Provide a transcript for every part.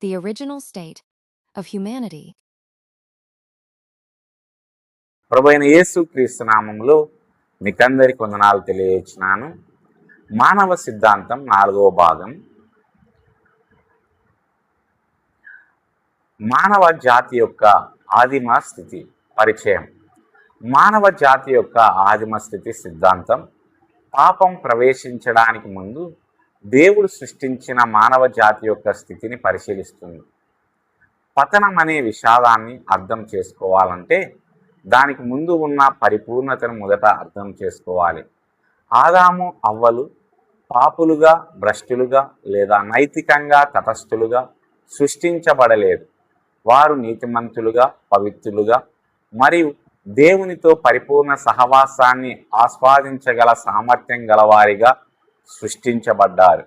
the original state of humanity. ప్రభువైన యేసుక్రీస్తు నామములో మీకందరికి వందనాలు తెలియజేస్తున్నాను. మానవ సిద్ధాంతం 4వ భాగం. మానవ జాతి యొక్క ఆదిమ స్థితి పరిచయం. మానవ జాతి యొక్క ఆదిమ స్థితి సిద్ధాంతం పాపం ప్రవేశించడానికి ముందు దేవుడు సృష్టించిన మానవ జాతి యొక్క స్థితిని పరిశీలిస్తుంది. పతనం అనే విషాదాన్ని అర్థం చేసుకోవాలంటే దానికి ముందు ఉన్న పరిపూర్ణతను మొదట అర్థం చేసుకోవాలి. ఆదాము అవ్వలు పాపులుగా, భ్రష్టులుగా లేదా నైతికంగా తటస్థులుగా సృష్టించబడలేదు. వారు నీతిమంతులుగా, పవిత్రులుగా మరియు దేవునితో పరిపూర్ణ సహవాసాన్ని ఆస్వాదించగల సామర్థ్యం గలవారిగా సృష్టించబడ్డారు.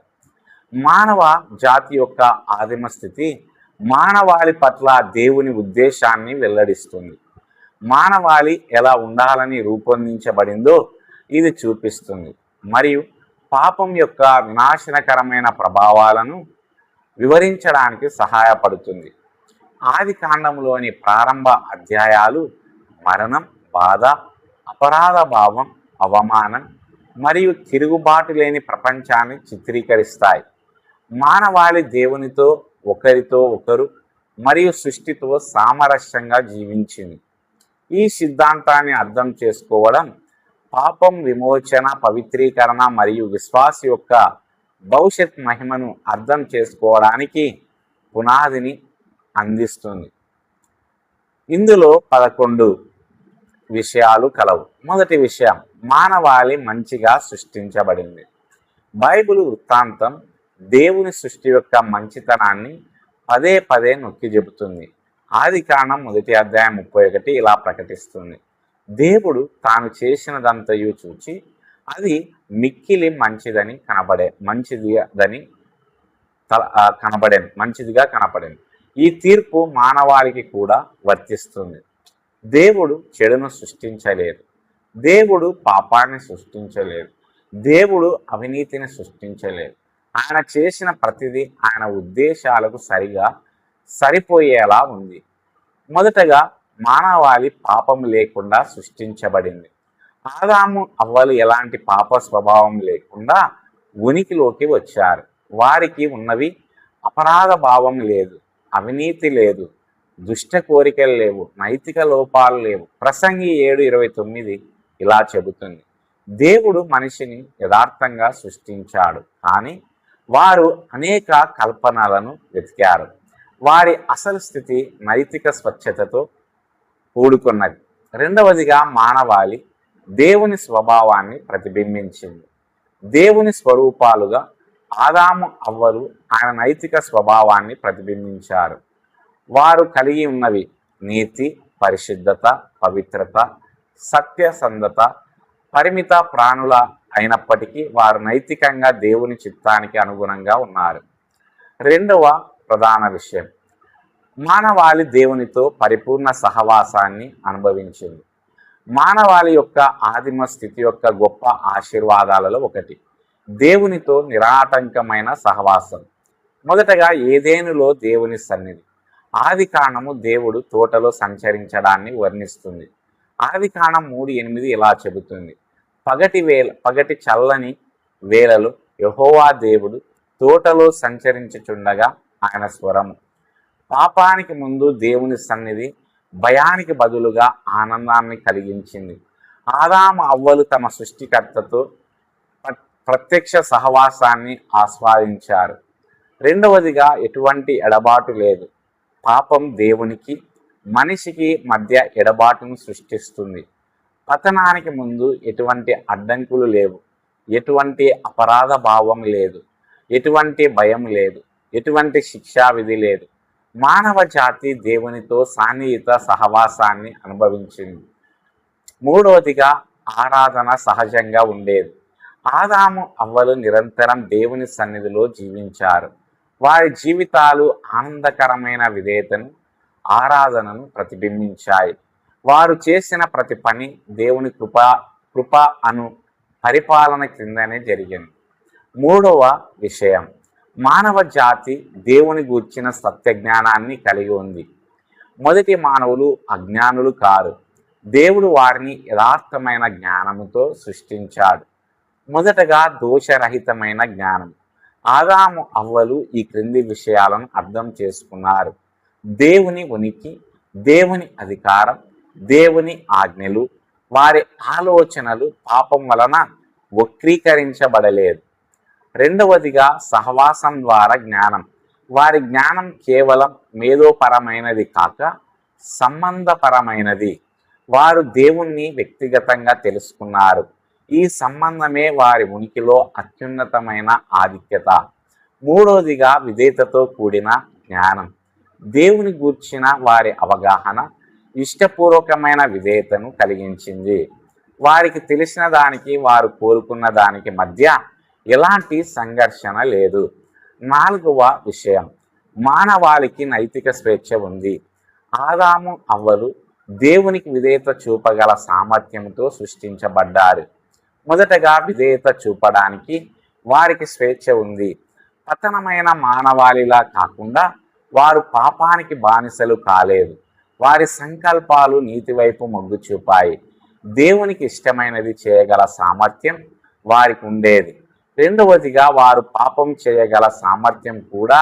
మానవ జాతి యొక్క ఆదిమ స్థితి మానవాళి పట్ల దేవుని ఉద్దేశాన్ని వెల్లడిస్తుంది. మానవాళి ఎలా ఉండాలని రూపొందించబడిందో ఇది చూపిస్తుంది మరియు పాపం యొక్క వినాశనకరమైన ప్రభావాలను వివరించడానికి సహాయపడుతుంది. ఆది కాండంలోని ప్రారంభ అధ్యాయాలు మరణం, బాధ, అపరాధ భావం, అవమానం మరియు తిరుగుబాటు లేని ప్రపంచాన్ని చిత్రీకరిస్తాయి. మానవాళి దేవునితో, ఒకరితో ఒకరు మరియు సృష్టితో సామరస్యంగా జీవించింది. ఈ సిద్ధాంతాన్ని అర్థం చేసుకోవడం పాపం విమోచన, పవిత్రీకరణ మరియు విశ్వాస యొక్క భవిష్యత్ మహిమను అర్థం చేసుకోవడానికి పునాదిని అందిస్తుంది. ఇందులో 11 విషయాలు కలవు. మొదటి విషయం, మానవాళి మంచిగా సృష్టించబడింది. బైబిల్ వృత్తాంతం దేవుని సృష్టి యొక్క మంచితనాన్ని పదే పదే నొక్కి చెబుతుంది. ఆది కాండం 1వ అధ్యాయం 31 ఇలా ప్రకటిస్తుంది: దేవుడు తాను చేసినదంతయు చూచి అది మిక్కిలి మంచిదిగా కనపడేను. ఈ తీర్పు మానవాళికి కూడా వర్తిస్తుంది. దేవుడు చెడును సృష్టించలేదు. దేవుడు పాపాన్ని సృష్టించలేదు. దేవుడు అవినీతిని సృష్టించలేదు. ఆయన చేసిన ప్రతిదీ ఆయన ఉద్దేశాలకు సరిపోయేలా ఉంది. మొదటగా మానవాళి పాపం లేకుండా సృష్టించబడింది. ఆదాము అవ్వలు ఎలాంటి పాప స్వభావం లేకుండా ఉనికిలోకి వచ్చారు. వారికి ఉన్నవి అపరాధ భావం లేదు, అవినీతి లేదు, దుష్ట కోరికలు లేవు, నైతిక లోపాలు లేవు. ప్రసంగి 7:29 ఇలా చెబుతుంది: దేవుడు మనిషిని యథార్థంగా సృష్టించాడు, కానీ వారు అనేక కల్పనలను వెతికారు. వారి అసలు స్థితి నైతిక స్వచ్ఛతతో కూడుకున్నది. రెండవదిగా, మానవాళి దేవుని స్వభావాన్ని ప్రతిబింబించింది. దేవుని స్వరూపాలుగా ఆదాము అవ్వలు ఆయన నైతిక స్వభావాన్ని ప్రతిబింబించారు. వారు కలిగి ఉన్నవి నీతి, పరిశుద్ధత, పవిత్రత, సత్యసంధత. పరిమిత ప్రాణుల అయినప్పటికీ వారు నైతికంగా దేవుని చిత్తానికి అనుగుణంగా ఉన్నారు. రెండవ ప్రధాన విషయం, మానవాళి దేవునితో పరిపూర్ణ సహవాసాన్ని అనుభవించింది. మానవాళి యొక్క ఆదిమ స్థితి యొక్క గొప్ప ఆశీర్వాదాలలో ఒకటి దేవునితో నిరాటంకమైన సహవాసం. మొదటగా ఏదెనులో దేవుని సన్నిధి. ఆది కాండము దేవుడు తోటలో సంచరించడాన్ని వర్ణిస్తుంది. ఆది కాండం 3:8 ఇలా చెబుతుంది: పగటి చల్లని వేళలో యెహోవా దేవుడు తోటలో సంచరించుచుండగా ఆయన స్వరము. పాపానికి ముందు దేవుని సన్నిధి భయానికి బదులుగా ఆనందాన్ని కలిగించింది. ఆదాము అవ్వలు తమ సృష్టికర్తతో ప్రత్యక్ష సహవాసాన్ని ఆస్వాదించారు. రెండవదిగా, ఎటువంటి ఎడబాటు లేదు. పాపం దేవునికి, మనిషికి మధ్య ఎడబాటును సృష్టిస్తుంది. పతనానికి ముందు ఎటువంటి అడ్డంకులు లేవు, ఎటువంటి అపరాధ భావం లేదు, ఎటువంటి భయం లేదు, ఎటువంటి శిక్షా విధి లేదు. మానవ జాతి దేవునితో సాన్నిహిత సహవాసాన్ని అనుభవించింది. మూడవదిగా, ఆరాధన సహజంగా ఉండేది. ఆదాము అవ్వలు నిరంతరం దేవుని సన్నిధిలో జీవించారు. వారి జీవితాలు ఆనందకరమైన విధేయతను, ఆరాధనను ప్రతిబింబించాయి. వారు చేసిన ప్రతి పని దేవుని కృప అను పరిపాలన క్రిందనే జరిగింది. మూడవ విషయం, మానవ జాతి దేవుని గూర్చిన సత్యజ్ఞానాన్ని కలిగి ఉంది. మొదటి మానవులు అజ్ఞానులు కారు. దేవుడు వారిని యథార్థమైన జ్ఞానముతో సృష్టించాడు. మొదటగా దోషరహితమైన జ్ఞానం. ఆదాము అవ్వలు ఈ క్రింది విషయాలను అర్థం చేసుకున్నారు: దేవుని ఉనికి, దేవుని అధికారం, దేవుని ఆజ్ఞలు. వారి ఆలోచనలు పాపం వలన వక్రీకరించబడలేదు. రెండవదిగా సహవాసం ద్వారా జ్ఞానం. వారి జ్ఞానం కేవలం మేధోపరమైనది కాక సంబంధపరమైనది. వారు దేవుణ్ణి వ్యక్తిగతంగా తెలుసుకున్నారు. ఈ సంబంధమే వారి ఉనికిలో అత్యున్నతమైన ఆధిక్యత. మూడవదిగా విధేయతతో కూడిన జ్ఞానం. దేవుని గూర్చిన వారి అవగాహన ఇష్టపూర్వకమైన విధేయతను కలిగించింది. వారికి తెలిసిన దానికి వారు కోరుకున్న దానికి మధ్య ఎలాంటి సంఘర్షణ లేదు. నాలుగవ విషయం, మానవాళికి నైతిక స్వేచ్ఛ ఉంది. ఆదాము అవ్వలు దేవునికి విధేయత చూపగల సామర్థ్యంతో సృష్టించబడ్డారు. మొదటగా విధేయత చూపడానికి వారికి స్వేచ్ఛ ఉంది. పతనమైన మానవాళిలా కాకుండా వారు పాపానికి బానిసలు కాలేదు. వారి సంకల్పాలు నీతి వైపు మొగ్గు చూపాయి. దేవునికి ఇష్టమైనది చేయగల సామర్థ్యం వారికి ఉండేది. రెండవదిగా వారు పాపం చేయగల సామర్థ్యం కూడా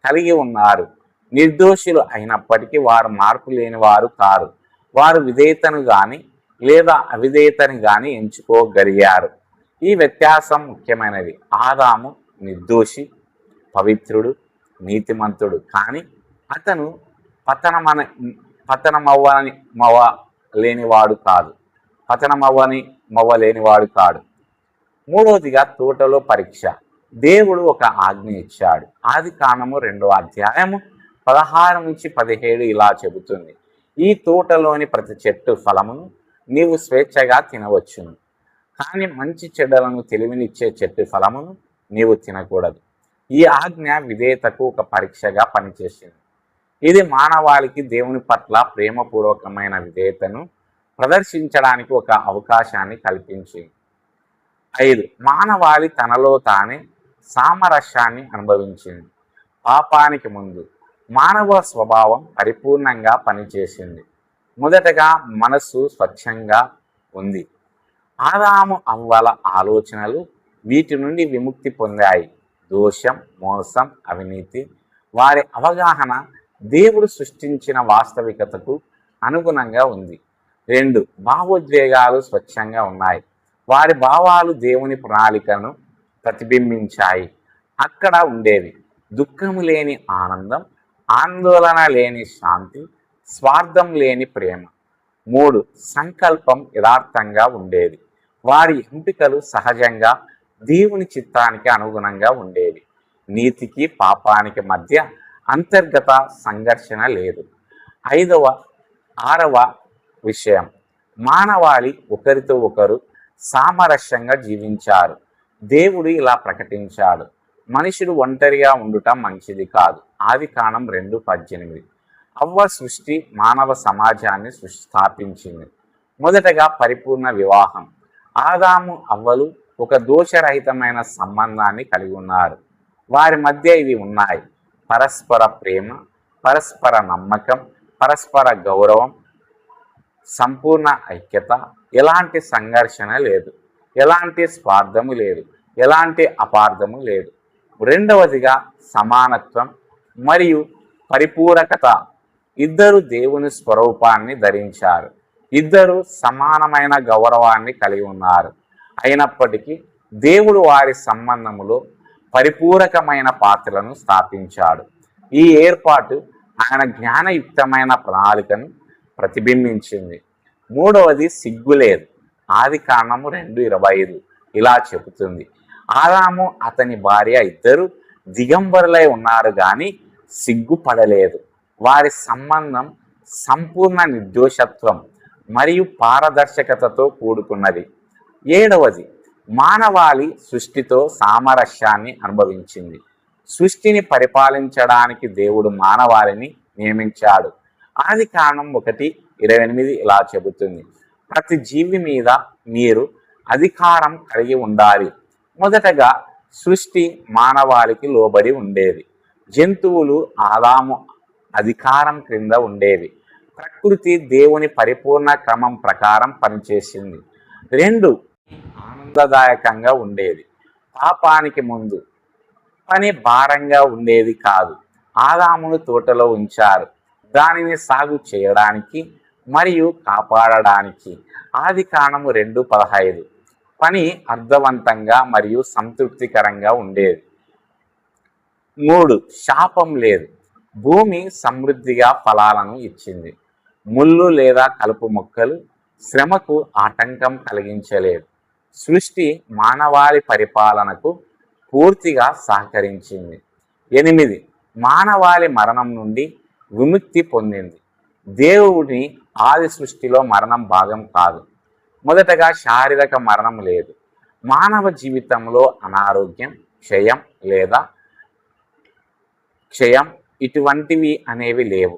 కలిగి ఉన్నారు. నిర్దోషులు అయినప్పటికీ వారు మార్పు లేని వారు కారు. వారు విధేయతను కానీ లేదా అవిధేయతని కానీ ఎంచుకోగలిగారు. ఈ వ్యత్యాసం ముఖ్యమైనది. ఆదాము నిర్దోషి, పవిత్రుడు, నీతిమంతుడు, కానీ అతను పతనమవ్వలేనివాడు కాడు. మూడవదిగా తోటలో పరీక్ష. దేవుడు ఒక ఆజ్ఞ ఇచ్చాడు. ఆదికాండము 2వ అధ్యాయము 16-17 ఇలా చెబుతుంది: ఈ తోటలోని ప్రతి చెట్టు ఫలమును నీవు స్వేచ్ఛగా తినవచ్చును, కానీ మంచి చెడ్డలను తెలివినిచ్చే చెట్టు ఫలమును నీవు తినకూడదు. ఈ ఆజ్ఞ విధేయతకు ఒక పరీక్షగా పనిచేసింది. ఇది మానవాళికి దేవుని పట్ల ప్రేమపూర్వకమైన విధేయతను ప్రదర్శించడానికి ఒక అవకాశాన్ని కల్పించింది. 5. మానవాళి తనలో తానే సామరస్యాన్ని అనుభవించింది. పాపానికి ముందు మానవ స్వభావం పరిపూర్ణంగా పనిచేసింది. మొదటగా మనస్సు స్వచ్ఛంగా ఉంది. ఆదాము అవ్వల ఆలోచనలు వీటి నుండి విముక్తి పొందాయి. దోషం, మోసం, అవినీతి. వారి అవగాహన దేవుడు సృష్టించిన వాస్తవికతకు అనుగుణంగా ఉంది. 2. భావోద్వేగాలు స్వచ్ఛంగా ఉన్నాయి. వారి భావాలు దేవుని ప్రణాళికను ప్రతిబింబించాయి. అక్కడ ఉండేవి దుఃఖము లేని ఆనందం, ఆందోళన లేని శాంతి, స్వార్థం లేని ప్రేమ. 3. సంకల్పం యథార్థంగా ఉండేది. వారి ఎంపికలు సహజంగా దేవుని చిత్తానికి అనుగుణంగా ఉండేవి. నీతికి పాపానికి మధ్య అంతర్గత సంఘర్షణ లేదు. 6వ విషయం, మానవాళి ఒకరితో ఒకరు సామరస్యంగా జీవించారు. దేవుడు ఇలా ప్రకటించాడు: మనుషుడు ఒంటరిగా ఉండటం మంచిది కాదు. ఆదికాండం 2:18. అవ్వ సృష్టి మానవ సమాజాన్ని స్థాపించింది. మొదటగా పరిపూర్ణ వివాహం. ఆదాము అవ్వలు ఒక దోషరహితమైన సంబంధాన్ని కలిగి ఉన్నారు. వారి మధ్య ఇవి ఉన్నాయి: పరస్పర ప్రేమ, పరస్పర నమ్మకం, పరస్పర గౌరవం, సంపూర్ణ ఐక్యత. ఎలాంటి సంఘర్షణ లేదు, ఎలాంటి స్వార్థము లేదు, ఎలాంటి అపార్థము లేదు. రెండవదిగా సమానత్వం మరియు పరిపూరకత. ఇద్దరు దేవుని స్వరూపాన్ని ధరించారు. ఇద్దరు సమానమైన గౌరవాన్ని కలిగి ఉన్నారు. అయినప్పటికీ దేవుడు వారి సంబంధములో పరిపూరకమైన పాత్రలను స్థాపించాడు. ఈ ఏర్పాటు ఆయన జ్ఞానయుక్తమైన ప్రణాళికను ప్రతిబింబించింది. మూడవది సిగ్గులేదు. ఆదికాండము 2:25 ఇలా చెబుతుంది: ఆదాము అతని భార్య ఇద్దరు దిగంబరులై ఉన్నారు కానీ సిగ్గుపడలేదు. వారి సంబంధం సంపూర్ణ నిర్దోషత్వం మరియు పారదర్శకతతో కూడుకున్నది. 7వది, మానవాళి సృష్టితో సామరస్యాన్ని అనుభవించింది. సృష్టిని పరిపాలించడానికి దేవుడు మానవాళిని నియమించాడు. ఆదికాండం 1:28 ఇలా చెబుతుంది: ప్రతి జీవి మీద మీరు అధికారం కలిగి ఉండాలి. మొదటగా సృష్టి మానవాళికి లోబడి ఉండేది. జంతువులు ఆదాము అధికారం క్రింద ఉండేవి. ప్రకృతి దేవుని పరిపూర్ణ క్రమం ప్రకారం పనిచేసింది. 2 ఆనందదాయకంగా ఉండేది. పాపానికి ముందు పని భారంగా ఉండేది కాదు. ఆదామును తోటలో ఉంచారు, దానిని సాగు చేయడానికి మరియు కాపాడడానికి. ఆదికాండము 2:15. పని అర్థవంతంగా మరియు సంతృప్తికరంగా ఉండేది. 3 శాపం లేదు. భూమి సమృద్ధిగా ఫలాలను ఇచ్చింది. ముళ్ళు లేదా కలుపు మొక్కలు శ్రమకు ఆటంకం కలిగించలేదు. సృష్టి మానవాళి పరిపాలనకు పూర్తిగా సహకరించింది. 8 మానవాళి మరణం నుండి విముక్తి పొందింది. దేవుని ఆది సృష్టిలో మరణం భాగం కాదు. మొదటగా శారీరక మరణం లేదు. మానవ జీవితంలో అనారోగ్యం, క్షయం ఇటువంటివి అనేవి లేవు.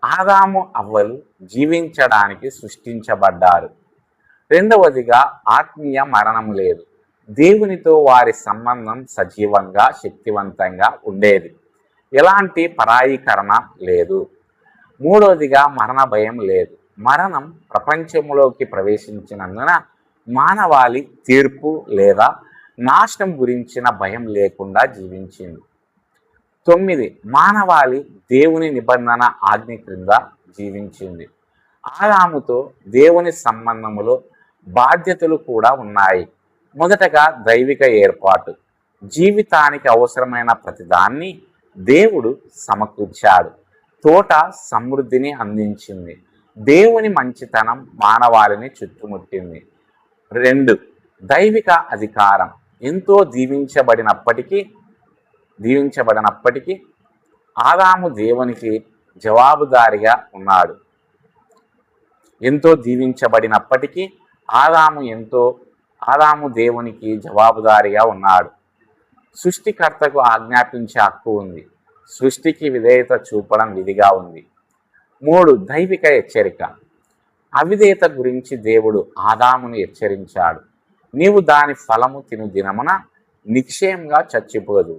ఆదాము అవ్వలు జీవించడానికి సృష్టించబడ్డారు. 2వదిగా ఆత్మీయ మరణం లేదు. దేవునితో వారి సంబంధం సజీవంగా, శక్తివంతంగా ఉండేది. ఎలాంటి పరాయీకరణ లేదు. 3వదిగా మరణ భయం లేదు. మరణం ప్రపంచంలోకి ప్రవేశించినందున మానవాళి తీర్పు లేదా నాశనం గురించిన భయం లేకుండా జీవించింది. 9 మానవాళి దేవుని నిబంధన ఆజ్ఞ క్రింద జీవించింది. ఆదాముతో దేవుని సంబంధములో బాధ్యతలు కూడా ఉన్నాయి. మొదటగా దైవిక ఏర్పాటు. జీవితానికి అవసరమైన ప్రతిదాన్ని దేవుడు సమకూర్చాడు. తోట సమృద్ధిని అందించింది. దేవుని మంచితనం మానవాళిని చుట్టుముట్టింది. 2 దైవిక అధికారం. ఎంతో దీవించబడినప్పటికీ ఆదాము దేవునికి జవాబుదారిగా ఉన్నాడు. ఆదాము దేవునికి జవాబుదారిగా ఉన్నాడు. సృష్టికర్తకు ఆజ్ఞాపించే హక్కు ఉంది. సృష్టికి విధేయత చూపడం విధిగా ఉంది. 3 దైవిక హెచ్చరిక. అవిధేయత గురించి దేవుడు ఆదామును హెచ్చరించాడు. నీవు దాని ఫలము తిను దినమున నిశ్చయంగా చచ్చిపోదు.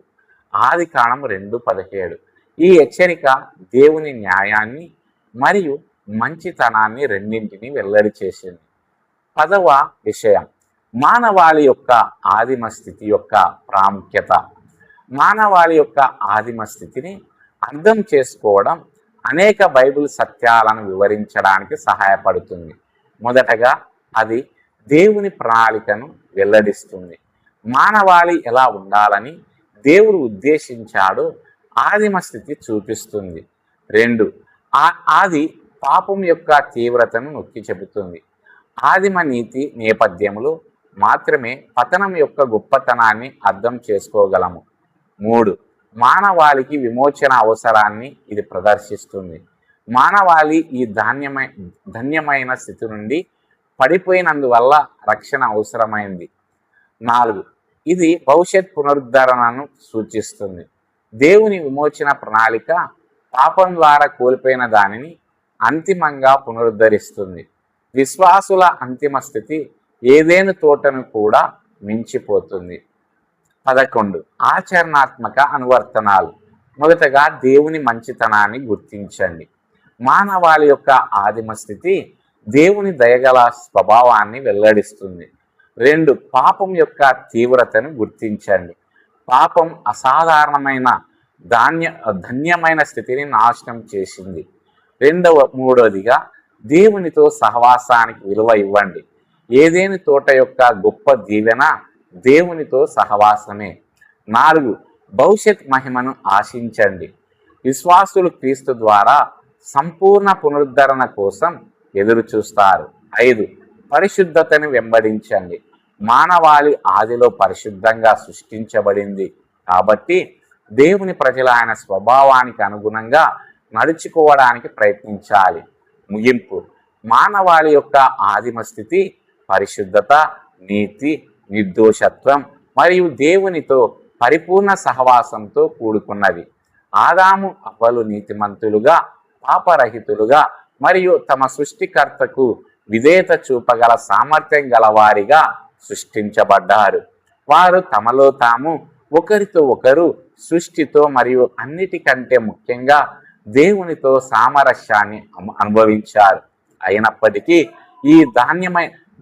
ఆదికాండము 2:17. ఈ హెచ్చరిక దేవుని న్యాయాన్ని మరియు మంచితనాన్ని రెండింటినీ వెల్లడి చేసింది. 10వ విషయం మానవాళి యొక్క ఆదిమ స్థితి యొక్క ప్రాముఖ్యత. మానవాళి యొక్క ఆదిమ స్థితిని అర్థం చేసుకోవడం అనేక బైబిల్ సత్యాలను వివరించడానికి సహాయపడుతుంది. మొదటగా అది దేవుని ప్రణాళికను వెల్లడిస్తుంది. మానవాళి ఎలా ఉండాలని దేవుడు ఉద్దేశించాడో ఆదిమ స్థితి చూపిస్తుంది. 2 ఆది పాపం యొక్క తీవ్రతను నొక్కి చెబుతుంది. ఆదిమ నీతి నేపథ్యంలో మాత్రమే పతనం యొక్క గొప్పతనాన్ని అర్థం చేసుకోగలము. 3 మానవాళికి విమోచన అవసరాన్ని ఇది ప్రదర్శిస్తుంది. మానవాళి ఈ ధన్యమైన స్థితి నుండి పడిపోయినందువల్ల రక్షణ అవసరమైంది. 4 ఇది భవిష్యత్ పునరుద్ధరణను సూచిస్తుంది. దేవుని విమోచన ప్రణాళిక పాపం ద్వారా కోల్పోయిన దానిని అంతిమంగా పునరుద్ధరిస్తుంది. విశ్వాసుల అంతిమ స్థితి ఏదేను తోటను కూడా మించిపోతుంది. 11 ఆచరణాత్మక అనువర్తనాలు. మొదటగా దేవుని మంచితనాన్ని గుర్తించండి. మానవాళి యొక్క ఆదిమ స్థితి దేవుని దయగల స్వభావాన్ని వెల్లడిస్తుంది. 2 పాపం యొక్క తీవ్రతను గుర్తించండి. పాపం అసాధారణమైన ధన్యమైన స్థితిని నాశనం చేసింది. 3వదిగా దేవునితో సహవాసానికి విలువ ఇవ్వండి. ఏదేని తోట యొక్క గొప్ప దీవెన దేవునితో సహవాసమే. 4 భవిష్యత్ మహిమను ఆశించండి. విశ్వాసులు క్రీస్తు ద్వారా సంపూర్ణ పునరుద్ధరణ కోసం ఎదురు చూస్తారు. 5 పరిశుద్ధతను వెంబడించండి. మానవాళి ఆదిలో పరిశుద్ధంగా సృష్టించబడింది కాబట్టి దేవుని ప్రజల ఆయన స్వభావానికి అనుగుణంగా నడుచుకోవడానికి ప్రయత్నించాలి. ముగింపు మానవాళి యొక్క ఆదిమ స్థితి పరిశుద్ధత, నీతి, నిర్దోషత్వం మరియు దేవునితో పరిపూర్ణ సహవాసంతో కూడుకున్నది. ఆదాము అవ్వలు నీతిమంతులుగా, పాపరహితులుగా మరియు తమ సృష్టికర్తకు విధేయత చూపగల సామర్థ్యం గలవారిగా సృష్టించబడ్డారు. వారు తమలో తాము ఒకరితో ఒకరు సృష్టితో మరియు అన్నిటికంటే ముఖ్యంగా దేవునితో సామరస్యాన్ని అనుభవించారు. అయినప్పటికీ ఈ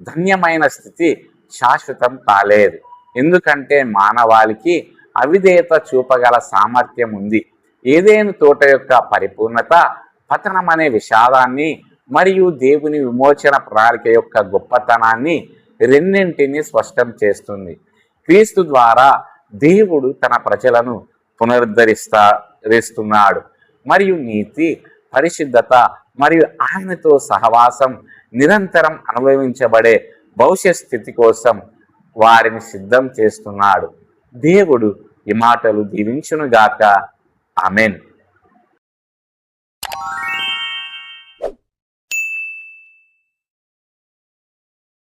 ధన్యమైన స్థితి శాశ్వతం కాలేదు. ఎందుకంటే మానవాళికి అవిధేయత చూపగల సామర్థ్యం ఉంది. ఏదైనా తోట యొక్క పరిపూర్ణత పతనం అనే విషాదాన్ని మరియు దేవుని విమోచన ప్రణాళిక యొక్క గొప్పతనాన్ని రెండింటినీ స్పష్టం చేస్తుంది. క్రీస్తు ద్వారా దేవుడు తన ప్రజలను పునరుద్ధరిస్తున్నాడు మరియు నీతి, పరిశుద్ధత మరియు ఆయనతో సహవాసం నిరంతరం అనుభవించబడే భవిష్యత్ స్థితి కోసం వారిని సిద్ధం చేస్తున్నాడు. దేవుడు ఈ మాటలు దీవించునుగాక. ఆమెన్.